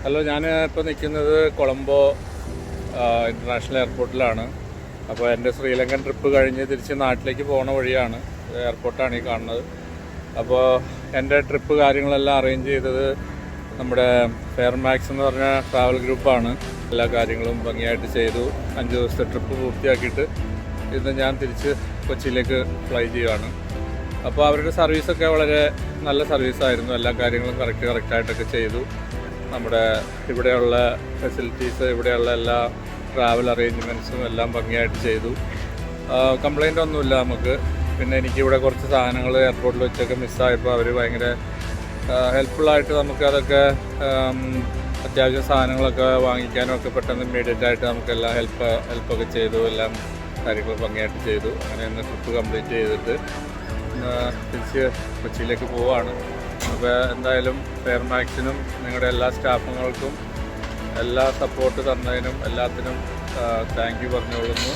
Hello, ഞാൻ ഇപ്പോൾ നിൽക്കുന്നത് കൊളംബോ ഇൻ്റർനാഷണൽ എയർപോർട്ടിലാണ്. അപ്പോൾ എൻ്റെ ശ്രീലങ്കൻ ട്രിപ്പ് കഴിഞ്ഞ് തിരിച്ച് നാട്ടിലേക്ക് പോകുന്ന വഴിയാണ്. എയർപോർട്ടാണ് ഈ കാണുന്നത്. അപ്പോൾ എൻ്റെ ട്രിപ്പ് കാര്യങ്ങളെല്ലാം അറേഞ്ച് ചെയ്തത് നമ്മുടെ ഫെയർമാക്സ് എന്ന് പറഞ്ഞ ട്രാവൽ ഗ്രൂപ്പാണ്. എല്ലാ കാര്യങ്ങളും ഭംഗിയായിട്ട് ചെയ്തു. 5 ദിവസത്തെ ട്രിപ്പ് പൂർത്തിയാക്കിയിട്ട് ഇന്ന് ഞാൻ തിരിച്ച് കൊച്ചിയിലേക്ക് ഫ്ലൈ ചെയ്യുകയാണ്. അപ്പോൾ അവരുടെ സർവീസൊക്കെ വളരെ നല്ല സർവീസായിരുന്നു. എല്ലാ കാര്യങ്ങളും കറക്റ്റായിട്ടൊക്കെ ചെയ്തു. നമ്മുടെ ഇവിടെയുള്ള ഫെസിലിറ്റീസ്, ഇവിടെയുള്ള എല്ലാ ട്രാവൽ അറേഞ്ച്മെൻറ്റ്സും എല്ലാം ഭംഗിയായിട്ട് ചെയ്തു. കംപ്ലൈൻ്റ് ഒന്നുമില്ല നമുക്ക്. പിന്നെ എനിക്കിവിടെ കുറച്ച് സാധനങ്ങൾ എയർപോർട്ടിൽ വെച്ചൊക്കെ മിസ്സായപ്പോൾ അവർ ഭയങ്കര ഹെൽപ്ഫുള്ളായിട്ട് നമുക്കതൊക്കെ അത്യാവശ്യം സാധനങ്ങളൊക്കെ വാങ്ങിക്കാനും ഒക്കെ പെട്ടെന്ന് ഇമ്മീഡിയറ്റായിട്ട് നമുക്കെല്ലാം ഹെൽപ്പൊക്കെ ചെയ്തു. എല്ലാം കാര്യങ്ങൾ ഭംഗിയായിട്ട് ചെയ്തു. അങ്ങനെ ഇന്ന് ട്രിപ്പ് കംപ്ലീറ്റ് ചെയ്തിട്ട് തിരിച്ച് കൊച്ചിയിലേക്ക് പോവുകയാണ്. അപ്പോൾ എന്തായാലും ഫെയർമാക്സിനും നിങ്ങളുടെ എല്ലാ സ്റ്റാഫുകൾക്കും എല്ലാ സപ്പോർട്ട് തന്നതിനും എല്ലാത്തിനും താങ്ക് യു പറഞ്ഞുകൊള്ളുന്നു.